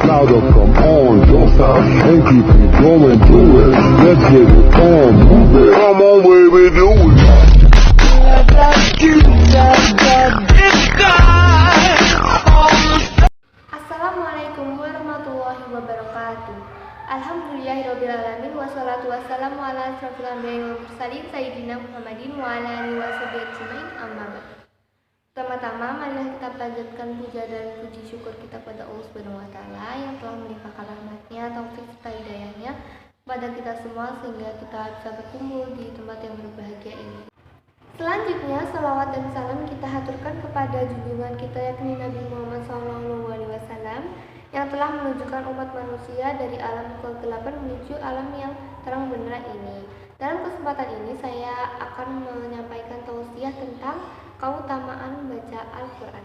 louder, come on, don't stop, and keep it going, do it. Let's get it on, move it. Come on, baby, do it. Assalamualaikum warahmatullahi wabarakatuh. Alhamdulillahirrabbilalamin. Wassalatu wassalamu ala asrofil anbiya'i wal mursalin Sayyidina Muhammadin wa ala alihi wa sahbihi ajmain, amma ba'd. Pertama-tama marilah kita panjatkan puja dan puji syukur kita pada Allah Subhanahu wa taala yang telah melimpahkan rahmat-Nya, taufik serta hidayah-Nya kepada kita semua sehingga kita bisa berkumpul di tempat yang berbahagia ini. Selanjutnya, salawat dan salam kita haturkan kepada junjungan kita yakni Nabi Muhammad SAW yang telah menunjukkan umat manusia dari alam kegelapan menuju alam yang terang benderang ini. Dalam kesempatan ini saya akan menyampaikan tausiah tentang keutamaan membaca Al-Quran.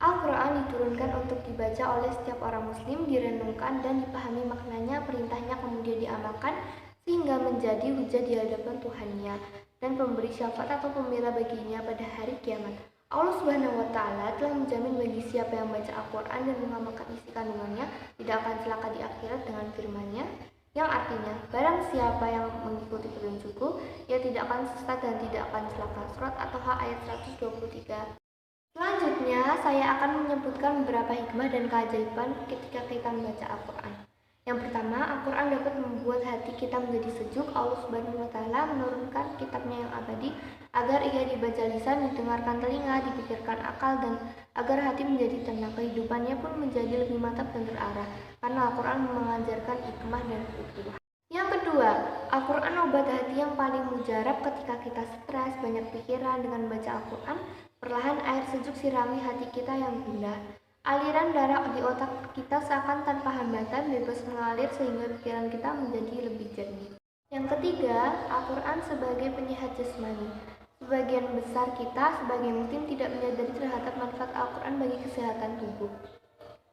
Al-Quran diturunkan untuk dibaca oleh setiap orang muslim, direnungkan dan dipahami maknanya, perintahnya kemudian diamalkan sehingga menjadi hujah di hadapan Tuhannya dan pemberi syafaat atau pembela baginya pada hari kiamat. Allah Subhanahu wa taala telah menjamin bagi siapa yang membaca Al-Quran dan mengamalkan isi kandungannya tidak akan celaka di akhirat dengan firman-Nya yang artinya barang siapa yang mengikuti petunjukku ia tidak akan sesat dan tidak akan celaka. Surat At-Taha ayat 123. Selanjutnya saya akan menyebutkan beberapa hikmah dan keajaiban ketika kita membaca Al-Quran. Yang pertama, Al-Quran dapat membuat hati kita menjadi sejuk. Allah Subhanahu wa taala menurunkan kitabnya yang abadi agar ia dibaca lisan, didengarkan telinga, dipikirkan akal, dan agar hati menjadi tenang. Kehidupannya pun menjadi lebih mantap dan terarah karena Al-Quran mengajarkan hikmah dan ukhuwah. Yang kedua, Al-Quran obat hati yang paling mujarab ketika kita stres, banyak pikiran. Dengan baca Al-Quran, perlahan air sejuk sirami hati kita yang gundah. Aliran darah di otak kita seakan tanpa hambatan bebas mengalir sehingga pikiran kita menjadi lebih jernih. Yang ketiga, Al-Quran sebagai penyehat jasmani. Sebagian besar kita sebagai muslim tidak menyadari terhadap manfaat Al-Quran bagi kesehatan tubuh.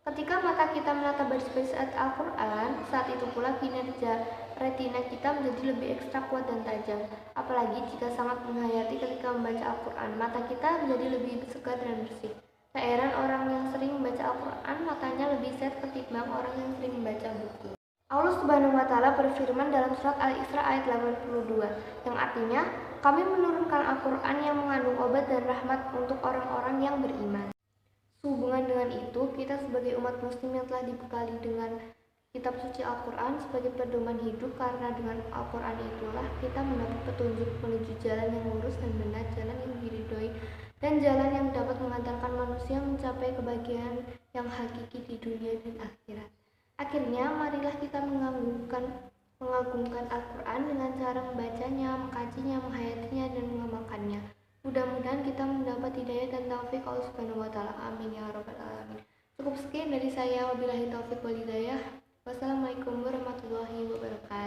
Ketika mata kita menatap baris-baris ayat Al-Quran, saat itu pula kinerja retina kita menjadi lebih ekstra kuat dan tajam. Apalagi jika sangat menghayati ketika membaca Al-Quran, mata kita menjadi lebih segar dan bersih. Tak heran orang yang sering membaca Al-Quran matanya lebih sehat ketimbang orang yang sering membaca buku. Allah Subhanahu wa taala berfirman dalam surat Al-Isra ayat 82 yang artinya, kami menurunkan Al-Quran yang mengandung obat dan rahmat untuk orang-orang yang beriman. Sehubungan dengan itu, kita sebagai umat muslim yang telah dibekali dengan kitab suci Al-Quran sebagai pedoman hidup, karena dengan Al-Quran itulah kita mendapat petunjuk menuju jalan yang lurus dan benar, jalan yang diridhoi, dan jalan yang dapat mengantarkan manusia mencapai kebahagiaan yang hakiki di dunia dan akhirat. Akhirnya, marilah kita mengagungkan Al-Quran dengan cara membacanya, mengkajinya, menghayatinya, dan mengamalkannya. Mudah-mudahan kita mendapat hidayah dan taufik Allah Subhanahu wa taala. Amin ya rabbal alamin. Cukup sekian dari saya. Wabillahi taufik wal hidayah. Wassalamualaikum warahmatullahi wabarakatuh.